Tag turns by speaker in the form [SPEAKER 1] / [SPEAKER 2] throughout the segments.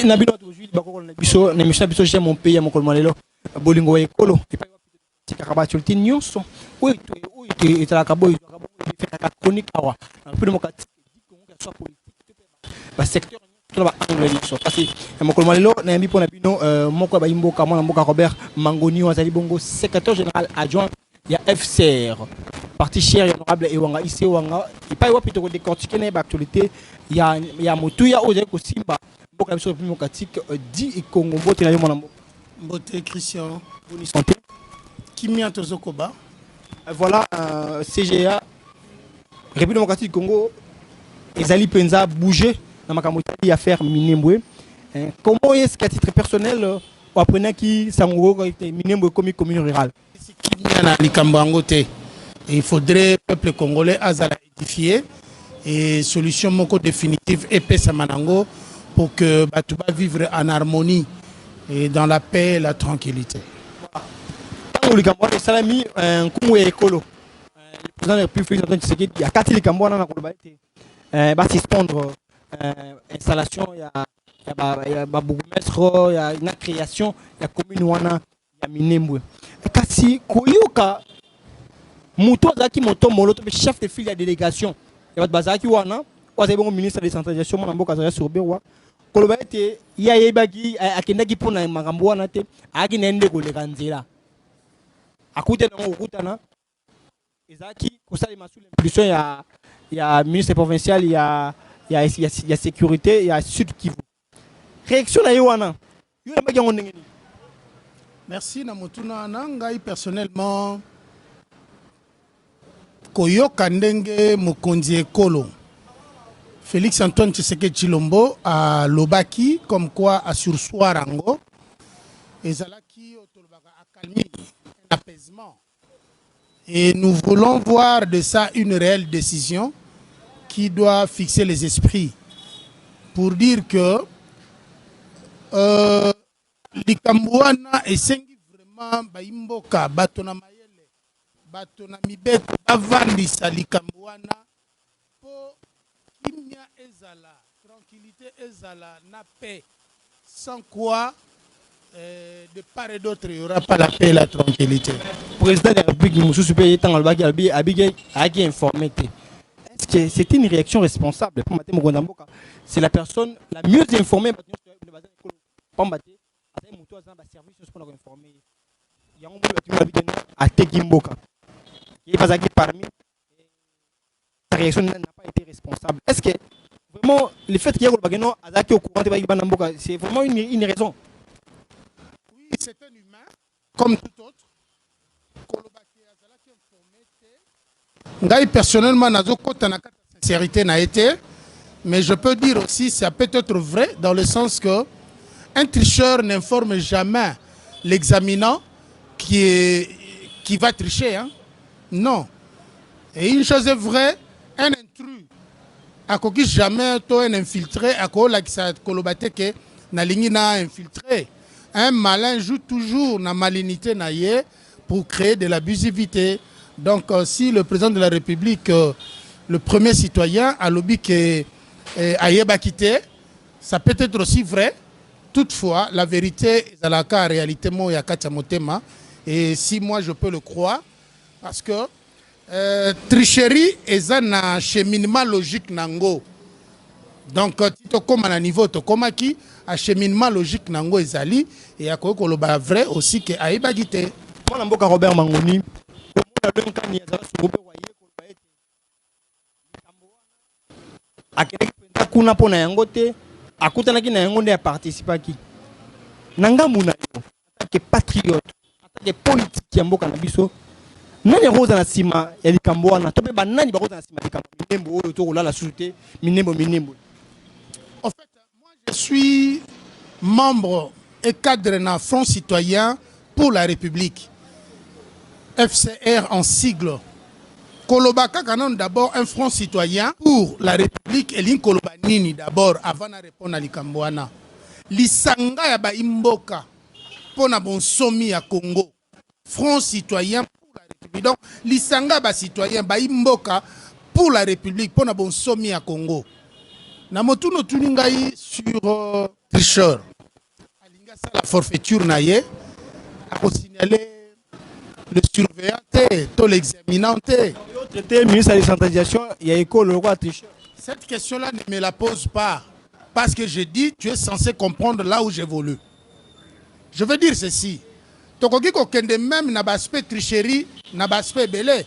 [SPEAKER 1] na bino aujourd'hui bakoko na biso na mission biso chez mon pays mokolo malelo bolingo ekolo epai tika kabachulti nyonso oyo etalaka boyo efekaka chronique awa na plus démocratique Congo que soit politique ba secteur tout ba angle nyonso parce que mokolo malelo na yambi pona bino moko ba imboka mwana mboka Robert Mangoni azali bongo secrétaire général adjoint ya FCR parti cher honorable Ewanga ise wanga epai wapi to décortiquer na actualité ya motuya oyo ko simba mboka biso démocratique dit Congo mbote na yo mwana
[SPEAKER 2] mbote Christian
[SPEAKER 1] boni santé
[SPEAKER 2] Kimia Tozokoba.
[SPEAKER 1] Voilà, CGA, République démocratique du Congo, Ezali Penza bouger dans ma camouflage à faire Minembwe. Comment est-ce qu'à titre personnel, vous apprenez qui Sangogo Minembwe comme commune rurale?
[SPEAKER 2] Il faudrait peuple congolais azala édifié et solution moko définitive épais Samanango pour que Batouba vivre en harmonie et dans la paix et la tranquillité.
[SPEAKER 1] Le Cambodge salami kumu ekolo le président de la République Antoine Tshisekedi il y a quatre le Cambodge na koloba ete ba suspendre installation ya ba bourgmestre ya na création ya commune wana ya Minembwe kasi koyoka muto zaki moto moloto chef de file ya délégation ya bazaki wana oza bongo ministre de décentralisation mona mboka za Soberwa koloba ete ya yebaki akendaki pona makambo wana te aki nende koleka nzela akute na okutana ezaki kosala masul impulsion ya ministre provincial ya sécurité ya Sud Kivu réaction na yowana yo na bakango ndengeni.
[SPEAKER 2] Merci na motuna na ngai personnellement koyoka ndenge mokonzi ekolo Félix Antoine Tshisekedi Tshilombo a lobaki comme quoi a sursoir rango ezalaki otolobaka accalmie apaisement. Et nous voulons voir de ça une réelle décision qui doit fixer les esprits pour dire que Likambouana esengi vraiment baimboka batona mayele batona mibeko bavandisa Likambouana po kimia ezala tranquillité ezala na paix sans quoi de part et d'autre, il n'y aura pas la paix et la tranquillité.
[SPEAKER 1] Le président de la République, a informé. Est-ce que c'est une réaction responsable? C'est la personne la mieux informée. Sa réaction n'a pas été responsable. Est-ce que vraiment le fait qu'il y ait au courant, c'est vraiment une raison?
[SPEAKER 2] C'est un humain, comme tout autre. Personnellement, je n'ai sincérité n'a été, mais je peux dire aussi ça peut être vrai dans le sens que un tricheur n'informe jamais l'examinant qui va tricher. Hein? Non. Et une chose est vraie, un intrus, à quoi jamais un infiltré, à quoi ça kolobate que na lingi na infiltré. Un malin joue toujours la malignité pour créer de l'abusivité. Donc, si le président de la République, le premier citoyen, a lobby que Ayeba quitté, ça peut être aussi vrai. Toutefois, la vérité est à la cas réalité moi motema. Et si moi je peux le croire, parce que tricherie est un cheminement logique nango. Donc, si tu comme à niveau, tu comme qui acheminement logique nango ezali et à quoi koloba vrai aussi que Ayeba quitté.
[SPEAKER 1] Moi namboka Robert Mangoni, kuna pona yango te akutanaki na yango nde ya participer ki nangambu na yo que patriote que politique ya mboka na biso nani roza na sima ya likambo wana to pe banani bakoza na sima ya likambo minembo oyo to kolala sute minembo.
[SPEAKER 2] En fait, moi je suis membre et cadre na Front citoyen pour la République. FCR en sigle. Kolobaka Kanon d'abord un front citoyen pour la République et l'in Kolobanini d'abord avant de répondre à l'Ikambouana. Lisanga ya ba imboka pour na bon somi à Congo. Front citoyen pour la République. Donc Lisanga ba citoyen ba imboka pour la République pour na bon somi à Congo. Na motuno tuningai sur tricheur alinga la forfaiture naie a signaler le surveillant tout l'examinant.
[SPEAKER 1] Ministre de la décentralisation, il y a école le roi tricheur.
[SPEAKER 2] Cette question-là ne me la pose pas. Parce que je dis, tu es censé comprendre là où j'évolue. Je veux dire ceci. Tokoki kokende même na aspect tricherie, na aspect belé.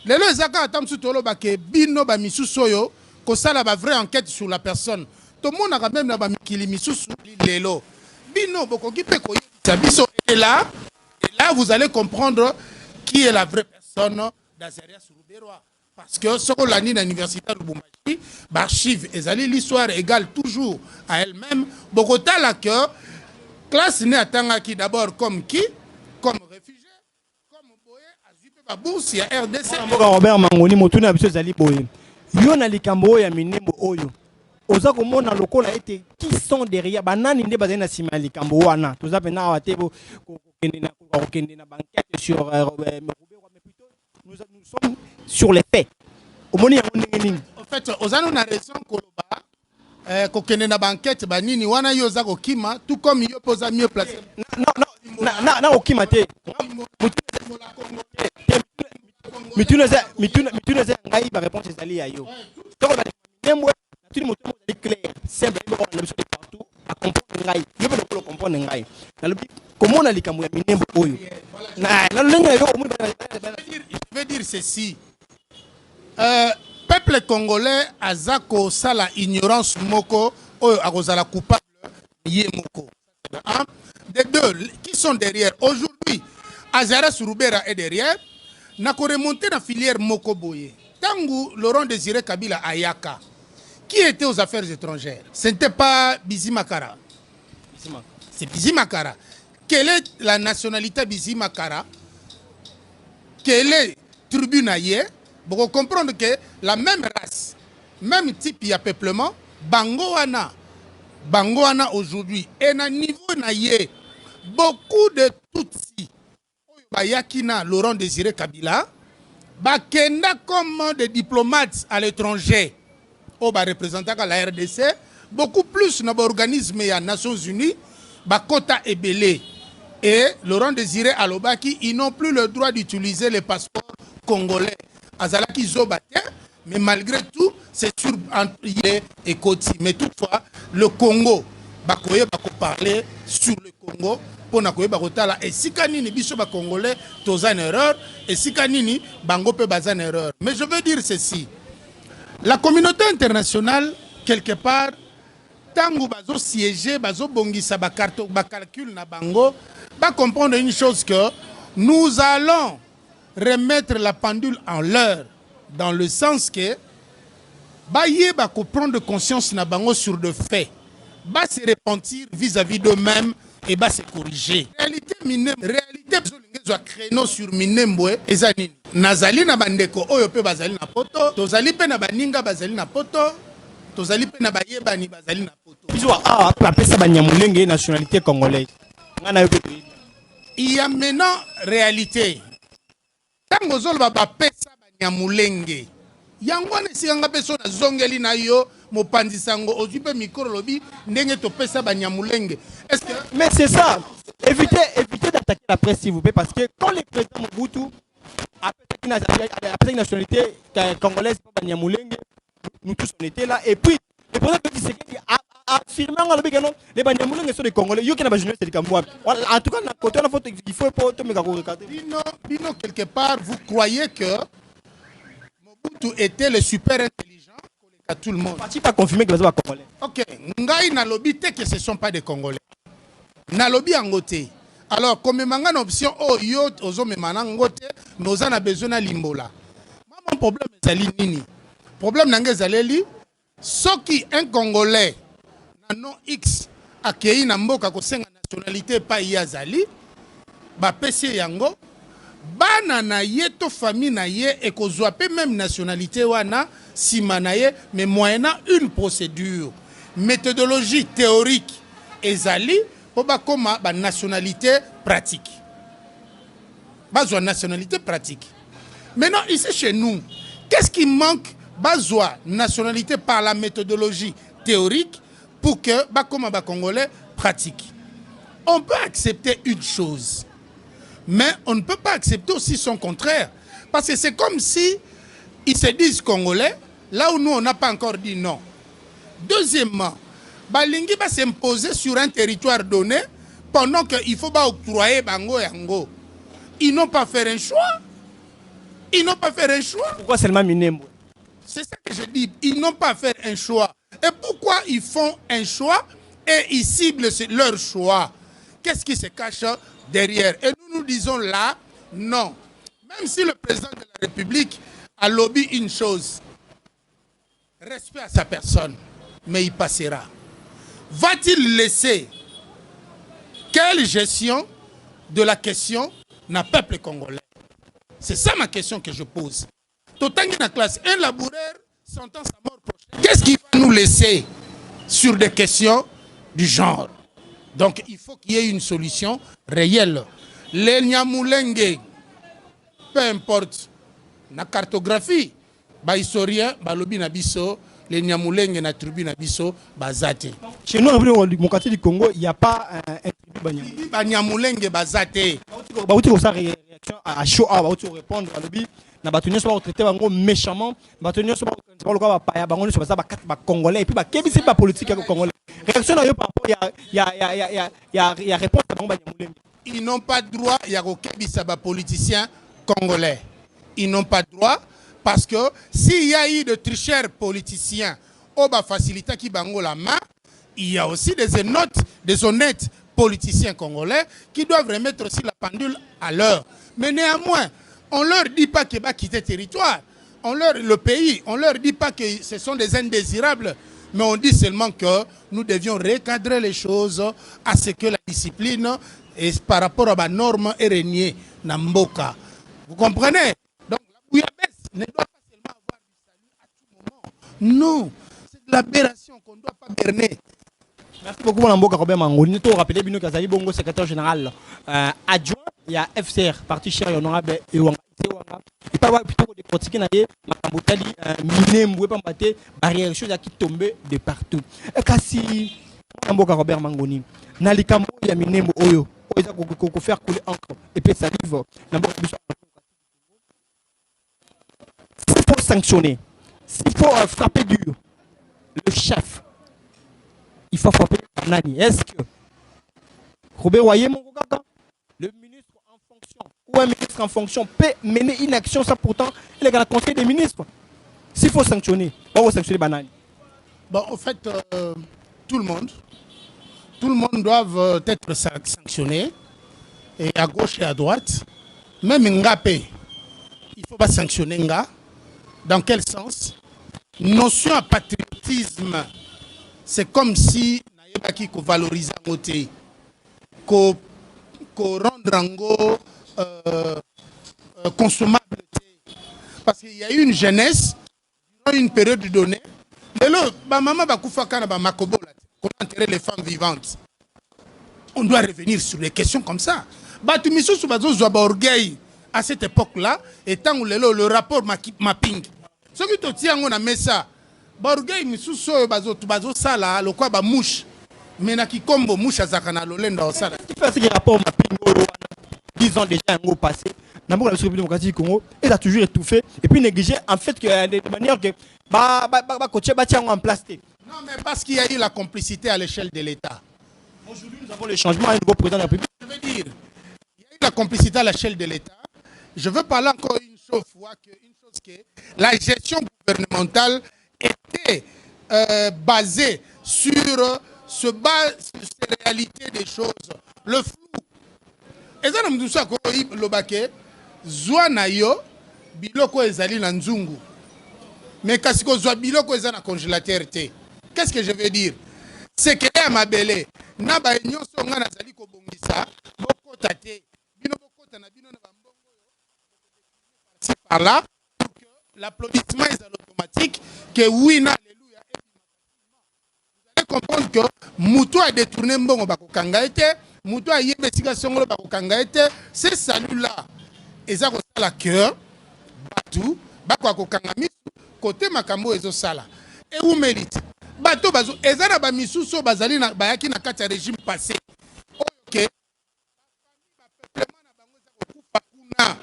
[SPEAKER 2] Lelo ezaka atam sutolo ba ke bino ba misusu yo ko sala ba vraie enquête sur la personne. Tout le monde a même na ba mikili misusu lelo. Bino bokoki pe ko biso et là vous allez comprendre qui est la vraie personne d'Azarias Rouberoa. Parce que ce qu'on a dit dans l'université de Lubumbashi, l'archive et l'histoire égale toujours à elle-même. Bogota la que classe n'est attendue qui d'abord comme qui, comme réfugié, comme boye, azipé ba bourse ya RDC.
[SPEAKER 1] Robert Mangoni motuna biso zali boye. Yo na likambo ya minembo oyo. Oza komona lokola été qui sont derrière banani nde bazali na sima likambo wana. Toza pena awatebo kokende na banquette sur Robert, mais plutôt nous sommes sur les faits. En
[SPEAKER 2] fait, aux a raison que kokende na banquette banini wana yoza kokima tout comme yo posa mieux placé.
[SPEAKER 1] Non, okima te. Mituna za ngai ba réponse ezali ya yo. Donc ba nemwe tout le monde est clair, simple, on a besoin partout à comprendre ngai. Yo be comprendre ngai. Comment on a likambo ya minembo oyo.
[SPEAKER 2] Je veux dire ceci. Peuple congolais azako sala ignorance moko oyo akozala coupable yé moko. Des deux qui sont derrière aujourd'hui, Azarias Rouberoa est derrière. Nako remonter la filière moko boye. Tangu Laurent Désiré Kabila Ayaka, qui était aux affaires étrangères, ce n'était pas Bizi Makara. C'est Bizi Makara. Quelle est la nationalité Bizi Makara? Quelle est tribunaillé? Pour comprendre que la même race, même type de peuplement, Bangoana aujourd'hui, et à niveau naïe, beaucoup de Tutsi, Bayakina, Laurent Désiré Kabila, Bakenda comme des diplomates à l'étranger, au représentant la RDC, beaucoup plus dans l'organisme des Nations Unies, Bakota et Belé. Et Laurent Désiré Alobaki, ils n'ont plus le droit d'utiliser les passeports congolais. Azalaki Zobaté, mais malgré tout, c'est sur Antillais et Koti. Mais toutefois, le Congo, Bakoye Bako parler sur le Congo, pour Nakoye Bakotala, et si Kanini Bicho Congolais, toza une erreur, et si Kanini, Bango peut baza une erreur. Mais je veux dire ceci. La communauté internationale, quelque part, tango bazo siéger, bazo bongisa ba calcul na bango, va comprendre une chose que nous allons remettre la pendule en l'heure, dans le sens que Baye va prendre conscience na bango sur de faits, va se repentir vis-à-vis d'eux-mêmes et va se corriger. Réalité minembo, réalité créneau sur minembo ezanini. Nazali na bandeko oyo pe bazali na poto, tozali pe na baninga bazali na poto, tozali pe na bayebani bazali na poto.
[SPEAKER 1] Bizwa apesa banyamulenge nationalité congolaise.
[SPEAKER 2] Il y a maintenant réalité. Tango zolo ba pesa banyamulenge. Yango ne singanga peso na zongeli na yo mopanzi sango ozipe micro lobi ndenge to pesa banyamulenge. Est-ce que
[SPEAKER 1] mais c'est ça. Évitez d'attaquer la presse s'il vous plaît parce que quand le président Mobutu a une nationalité congolaise pas banyamulenge, nous tous on était là et puis le président Tshisekedi a affirmé que les banyamulenge sont des Congolais. Yo qui n'a pas jeunesse de Kamboua. En tout cas, côté la photo il faut pas te me regarder.
[SPEAKER 2] Bino quelque part vous croyez que Mobutu était le super intelligent à tout le monde.
[SPEAKER 1] Parti pas confirmé que les Congolais.
[SPEAKER 2] OK, ngai na lobby te que ce sont pas des Congolais. Na lobby angote. Alors comme manga na option oh yo ozo memana ngote nous en a besoin na limbola. Mon problème ezali nini? Problème nanga ezaleli soki un Congolais na non X akei na mboka ko senga nationalité pa yazali ba pesi yango bana na ye to famille na ye et ko zwa pe même nationalité wana sima na ye mais moyennant une procédure méthodologie théorique ezali pour ba koma ba nationalité pratique. Bazwa nationalité pratique. Maintenant ici chez nous, qu'est-ce qui manque? Bazwa nationalité par la méthodologie théorique pour que comme Congolais pratique. On peut accepter une chose, mais on ne peut pas accepter aussi son contraire. Parce que c'est comme si ils se disent Congolais, là où nous on n'a pas encore dit non. Deuxièmement, Balingi va s'imposer sur un territoire donné pendant qu'il faut octroyer Bango Yango. Ils n'ont pas fait un choix. Ils n'ont pas fait un choix.
[SPEAKER 1] Pourquoi seulement Minembwe?
[SPEAKER 2] C'est ça que je dis. Ils n'ont pas fait un choix. Et pourquoi ils font un choix et ils ciblent leur choix? Qu'est-ce qui se cache derrière? Et nous disons là, non. Même si le président de la République a lobby une chose, respect à sa personne, mais il passera. Va-t-il laisser quelle gestion de la question n'a peuple congolais? C'est ça ma question que je pose. Totangi na classe, un laboureur sentant sa mort prochaine. Qu'est-ce qu'il va nous laisser sur des questions du genre? Donc il faut qu'il y ait une solution réelle. Les Nyamulenge, peu importe, la cartographie, les historiens, les nabiso, les Nyamulenge na tribu nabiso, bazate.
[SPEAKER 1] Chez nous, mon quartier du Congo, il n'y a pas un tribu
[SPEAKER 2] Nyamulenge bazate.
[SPEAKER 1] Bauti ko sa réaction à chaud à bauti répondre à lobby na batonyo so ba traiter bango méchamment batonyo so ba le quoi ba bango so ba congolais et puis ba kebisi ba politique congolais réaction na yo par rapport ya réponse à bango ba Nyamulenge.
[SPEAKER 2] Ils n'ont pas droit ya ko kebisa ba politiciens congolais. Ils n'ont pas droit parce que s'il y a eu de tricheurs politiciens au ba facilita qui bango la main, il y a aussi des honnêtes politiciens congolais qui doivent remettre aussi la pendule à l'heure. Mais néanmoins, on ne leur dit pas qu'ils vont quitter le territoire, le pays. On ne leur dit pas que ce sont des indésirables, mais on dit seulement que nous devions recadrer les choses à ce que la discipline et par rapport à la norme est régnée dans Mboka. Vous comprenez? Donc la bouillabaisse ne doit pas seulement avoir du salut à tout moment. Non, c'est de l'aberration qu'on ne doit pas berner.
[SPEAKER 1] Merci beaucoup, Mme Mboka Robert Mangoni. Nous rappelez Bino Kazali Bongo, secrétaire général adjoint. Il y a FCR, parti cher, honorable Ewanga. Il parle plutôt de critiquer Naye, Makambotali, Minembwe, Pambate, barrière, chose qui tombe de partout. Et si Mme Mboka Robert Mangoni, Nalikambo, il y a Minembwe Oyo, il faut faire couler encre et puis salive. S'il faut sanctionner, s'il faut frapper dur, le chef. Il faut frapper Nani. Est-ce que Robert Royer, le ministre en fonction, ou un ministre en fonction peut mener une action, ça pourtant, il est dans le conseil des ministres. S'il faut sanctionner, on va sanctionner Banani.
[SPEAKER 2] Bon, en fait, tout le monde doit être sanctionné, et à gauche et à droite. Même Ngapé, il ne faut pas sanctionner Nga. Dans quel sens? Notion à patriotisme. C'est comme si naïba ko valoriser côté, ko rendre ango consommable, parce qu'il y a eu une jeunesse dans une période donnée. Lelo ba maman ba kufa kana ba makobola, comment enterrer les femmes vivantes. On doit revenir sur les questions comme ça. Ba tu miso su bazo zo ba orgueil à cette époque-là, étant où le rapport mapping. Ce qui te tient on a mis ça. Borgay misuso bazo sala le quoi ba mouche mena ki kombo mouche azakana lolenda osala
[SPEAKER 1] qui fait ce rapport mapping 10 ans déjà au passé dans la République démocratique du Congo il a toujours étouffé et puis négligé en fait que de manière que coacher en place.
[SPEAKER 2] Non mais parce qu'il y a eu la complicité à l'échelle de l'État.
[SPEAKER 1] Aujourd'hui nous avons le changement à un nouveau président de la République.
[SPEAKER 2] Je veux dire il y a eu la complicité à l'échelle de l'État. Je veux parler encore une chose que la gestion gouvernementale était basé sur ces réalités des choses. Le flou. Et ça, nous avons dit que Zouanayo, biloko ezali na nzungu. Mais quand on biloko ezali na congélateur. Qu'est-ce que je veux dire? C'est que à Mabele, na ba nyonso nga nazali ko bongisa, boko tate, bino boko na bino na bambongo yo. Par là, l'applaudissement est automatique que oui, na alléluia. Vous allez comprendre que Moutou a détourné mbongo bako kangaete, Moutou a yebe sika songolo bako kangaete, c'est salut-là. Et ça ko sala cœur, batu, bako kangamisu, côté makambo ezo sala. Et où mérite? bato bazo ezana ba misuso bazali na bayaki na kati ya régime passé OK peuplement na bango za kokufa kuna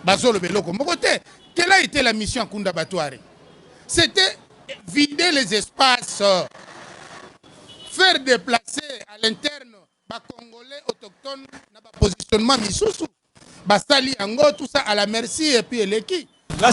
[SPEAKER 2] bazo le beloko moko te. Quelle a été la mission à Kunda Batouare? C'était vider les espaces, faire déplacer à l'interne les Congolais autochtones dans le positionnement misusu basali ango tout ça à la merci et puis eleki.
[SPEAKER 1] Là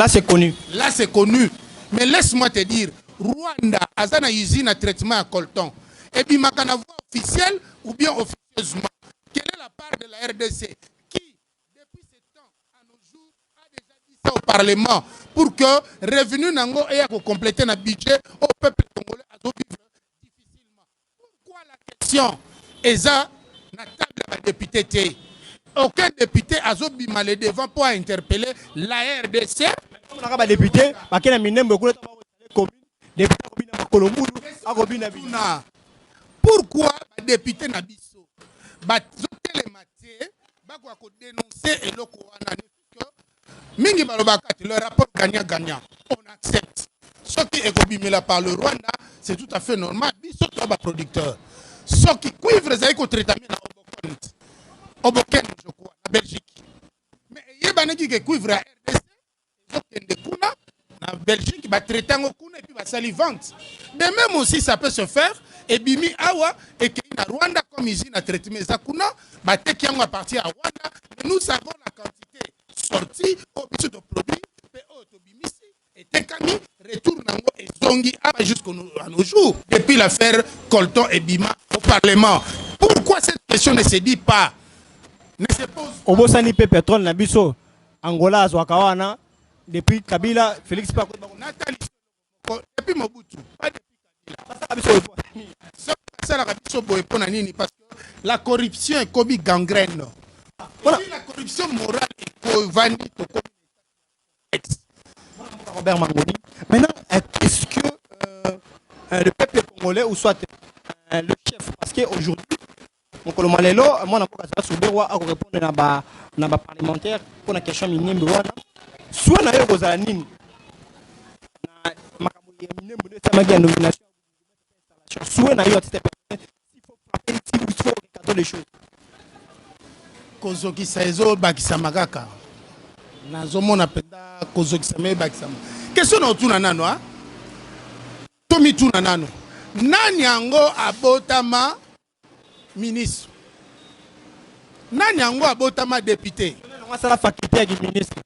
[SPEAKER 1] c'est connu.
[SPEAKER 2] Là c'est connu. Mais laisse-moi te dire, Rwanda a une usine à traitement à coltan. Et puis ma voix officielle ou bien officieusement. Quelle est la part de la RDC qui depuis ce temps à nos jours a déjà dit ça au Parlement pour que revenu nango ait à compléter notre budget au peuple congolais à vivre difficilement. Pourquoi la question est ça na table de député? Aucun député a bimé les devant pour interpeller la RDC.
[SPEAKER 1] On a député, bakena minembo ko commune, député na Kolomulu, a
[SPEAKER 2] pourquoi les députés na biso ba télématé ba ko dénoncer eloko wana mingi balobakati le rapport gagnant-gagnant. On accepte. Ce qui est bimela par le Rwanda, c'est tout à fait normal. Biso to ba producteur. Ce qui cuivre zai ko traitement na Oboken, je crois, la Belgique. Mais il y a des gens qui couvrent la RDC, la Belgique, va traiter en kuna et puis va salivante. De même aussi, ça peut se faire. Et bimi awa et qu'il y a Rwanda comme ici, na traitement zakuna, va tekiango à partir à Rwanda. Nous savons la quantité sortie au bisu de produits, PO to bimisi et tekami retourne et zongi jusqu'à nos jours. Depuis l'affaire Colton et Bima au Parlement. Pourquoi cette question ne se dit pas?
[SPEAKER 1] Obosani pe pétrole na biso Angola azwakawana depuis Kabila Félix Pako
[SPEAKER 2] Nathalie depuis Mobutu pas depuis Kabila parce que la corruption est comme gangrène. Voilà. La corruption morale est vanité
[SPEAKER 1] Robert Mangoni. Maintenant est-ce que le peuple congolais ou soit le chef parce qu'aujourd'hui mon colomalelo moi na soubewa a répondre na ba parlementaire pour la question minimum wana soit na yo kozala nini na makambo ya minimum de sama ya nomination soit na yo atite s'il faut frapper il faut regarder les choses
[SPEAKER 2] kozoki saizo bakisa makaka nazomona penda kozoki same bakisa question na tuna nano ha tomi tuna nano nani yango abotama ministre nani yango abotama député
[SPEAKER 1] on sala faculté ya ministre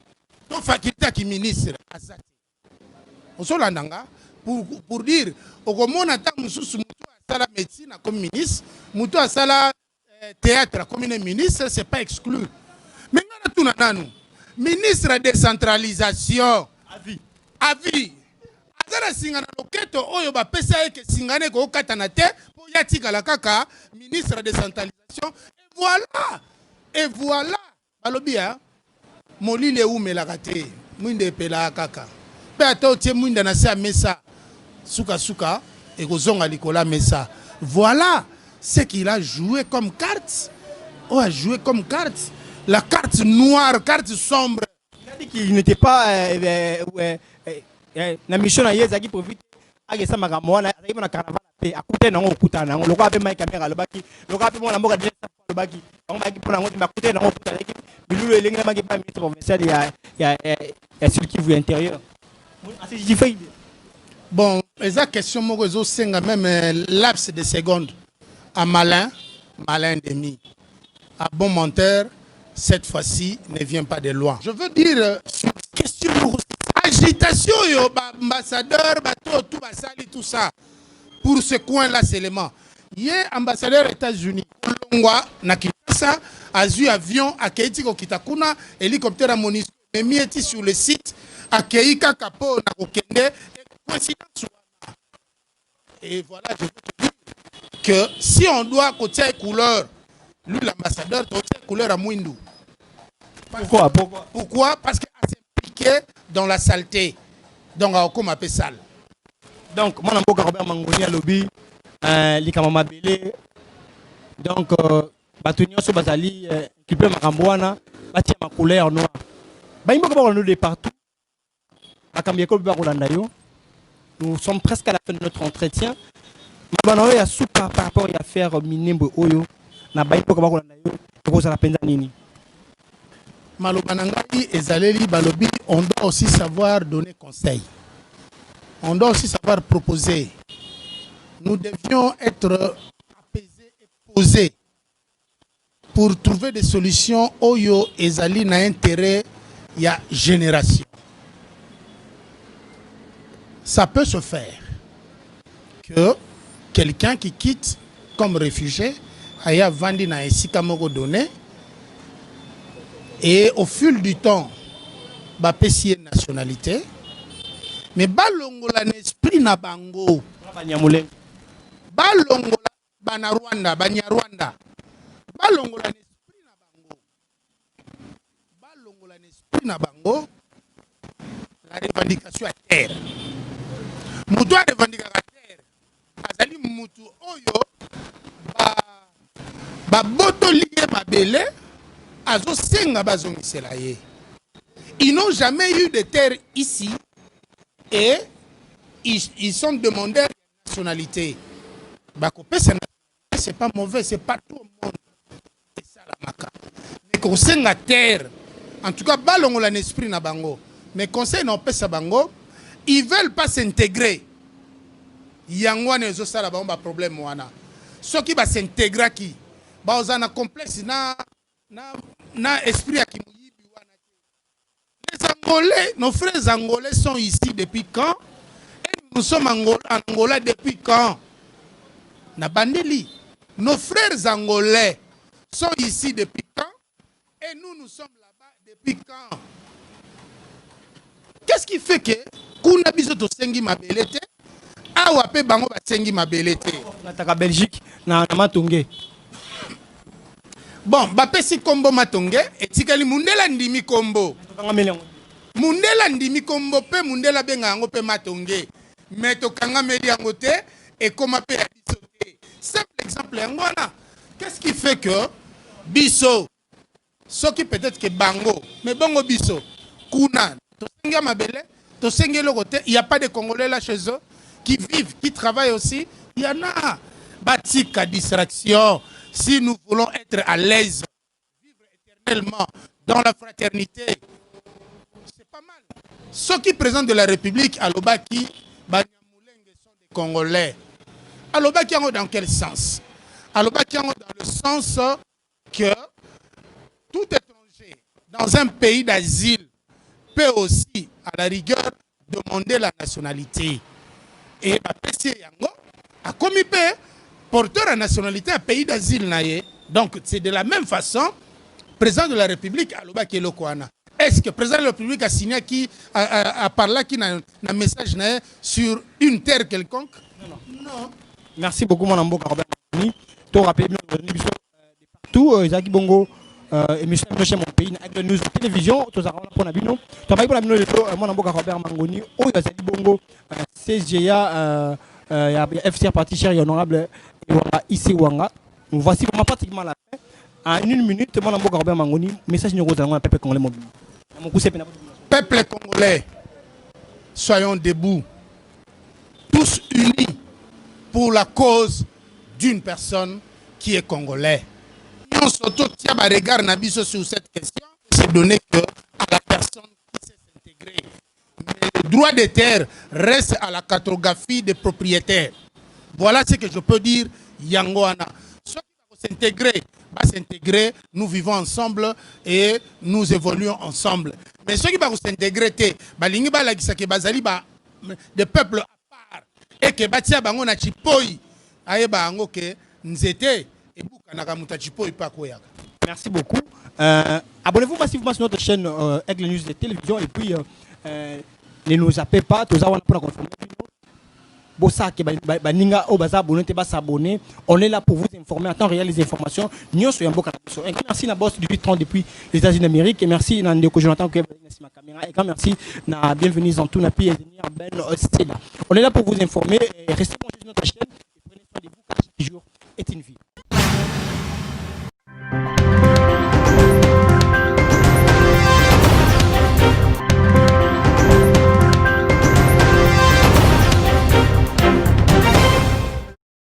[SPEAKER 2] to faculté ya ministre azati osolandanga pour dire okomona ta mususu mutu asala médecine comme ministre mutu asala théâtre comme ministre c'est pas exclu mais ngana tuna nanu ministre de décentralisation avis azala singana loketo oyo ba pesa eke singane ko katana te po yatika la kaka ministre de décentralisation et voilà balobia molile umela kate mwinde pela kaka pe ato tie mwinde na sa mesa suka et kozonga likola mesa voilà ce qu'il a joué comme carte a joué comme carte la carte noire carte sombre.
[SPEAKER 1] Il a dit qu'il n'était pas na mission na yeza qui profite agesa makambo wana azaki na carnaval pe akute nango okuta nango lokwa pe mai kamera lobaki lokwa pe mona mboka déjà lobaki on va ki pona ngo bakute nango okuta leki bilulo elenga maki pa ministre provincial ya sur Kivu intérieur assez difficile.
[SPEAKER 2] Bon, esa question moko zo senga même laps de seconde à malin demi à bon menteur cette fois-ci ne vient pas de loin. Je veux dire question agitation yo ambassadeur bato tout basali tout ça pour ce coin là seulement hier ambassadeur États-Unis longwa na Kinshasa a eu avion à Keiti ko kitakuna hélicoptère à Monisco mais mieti sur le site à Keika Kapo na kokende coïncidence et voilà je veux te dire que si on doit côté couleur lui l'ambassadeur côté couleur à Mwindu. Pourquoi? Parce que s'impliquer dans la saleté. Donc, comme appelle sale.
[SPEAKER 1] Donc, moi, je suis Robert Mangoni à lobby, Likamama Bele. Donc, Batunio Sobazali, qui peut m'acambouana, bâtir ma couleur noire. Bah, il m'a dit de partout. À Kambieko, Barolandayo. nous sommes presque à la fin de notre entretien. Mabano ya souka par rapport à faire minembo oyo na baïpo kabako na yo koza la penza nini.
[SPEAKER 2] Malobanangai ezaleli balobi, on doit aussi savoir donner conseil. On doit aussi savoir proposer. Nous devions être apaisés et posés pour trouver des solutions oyo ezali na intérêt ya génération. Ça peut se faire que quelqu'un qui quitte comme réfugié aya vandi na esika moko donné et au fil du temps ba pesi nationalité mais balongola n'esprit na bango balongola bana Rwanda banyarwanda balongola n'esprit na bango balongola n'esprit na bango la revendication à terre mutu a revendiquer à terre azali mutu oyo ba boto lié mabele azo senga bazongisela ye. Ils n'ont jamais eu de terre ici et ils sont demandeurs de nationalité. Bakopé c'est pas mauvais, c'est pas tout le monde. C'est ça la maka. Mais qu'on senga terre, en tout cas balongola l'esprit na bango. Mais conseil non pesa bango, ils veulent pas s'intégrer. Yangwane zo sala bango ba problème wana. Ceux qui va s'intégrer qui ba ozana complexe na esprit ya kimuyibi wana. Les Angolais, nos frères Angolais sont ici depuis quand? Et nous sommes en Angola depuis quand? Na bandeli. Nos frères Angolais sont ici depuis quand? Et nous sommes là-bas depuis quand? Qu'est-ce qui fait que kuna biso to sengi mabelete awa pe bango ba sengi mabelete
[SPEAKER 1] na Belgique na Matongé.
[SPEAKER 2] Bon, bapesi kombo Matongé etikali mundela ndimi kombo. Mundela ndimi kombo pe mundela benga yango pe Matongé. Mais to kanga meli yango te et koma pe ya biso te. Simple exemple yango wana. Qu'est-ce qui fait que biso ce qui peut-être que bango mais bango biso kuna to sengi mabele to sengi le côté, il y a pas de Congolais là chez eux qui vivent, qui travaillent aussi. Il y en a. Batika distraction. Si nous voulons être à l'aise, vivre éternellement dans la fraternité, c'est pas mal. Ceux qui présentent de la République à l'Obaki, Banyamulenge sont des Congolais. À l'Obaki, dans quel sens? À l'Obaki, dans le sens que tout étranger dans un pays d'asile peut aussi, à la rigueur, demander la nationalité. Et la PC Yango a commis paix. Porteur à nationalité à pays d'asile naïe. Donc c'est de la même façon, président de la République à l'Oba Kelo Kouana. Est-ce que le président de la République a signé qui a parlé qui n'a un message naïe sur une terre quelconque? Non.
[SPEAKER 1] Merci beaucoup mon ambo Robert. Tu rappelles bien partout Zaki Bongo émission de mon pays avec le news télévision tous arrangements pour Nabino. Tu vas pour Nabino mon ambo Robert Mangoni ou Zaki Bongo CGA FCR parti cher et honorable ici Wanga. Nous voici vraiment pratiquement la fin. En une minute, mon ambo Robert Mangoni, message nous rejoignons peuple congolais mobile.
[SPEAKER 2] Peuple congolais, soyons debout, tous unis pour la cause d'une personne qui est congolais. On surtout tient à regard Nabiso sur cette question, c'est donné que à la personne qui sait s'intégrer. Mais le droit des terres reste à la cartographie des propriétaires. Voilà ce que je peux dire, Yangoana. Ceux qui vont s'intégrer, nous vivons ensemble et nous évoluons ensemble. Mais ceux qui vont s'intégrer, des peuples à part, et que Batia Bango na Chipoi, Aeba Ango ke Nzete, et Boukanaka Mutachipoi Pakoyaka.
[SPEAKER 1] Merci beaucoup. Abonnez-vous massivement sur notre chaîne Aigle News de télévision et puis ne nous appelez pas, tous avoir pour confirmer. On est là pour vous informer en temps réel les informations. Nous sommes merci na boss du 830 depuis les États-Unis d'Amérique et merci Nandeko Jonathan qui est ma caméra et merci na bienvenue dans tout na pays Ben. On est là pour vous informer et restez sur notre chaîne.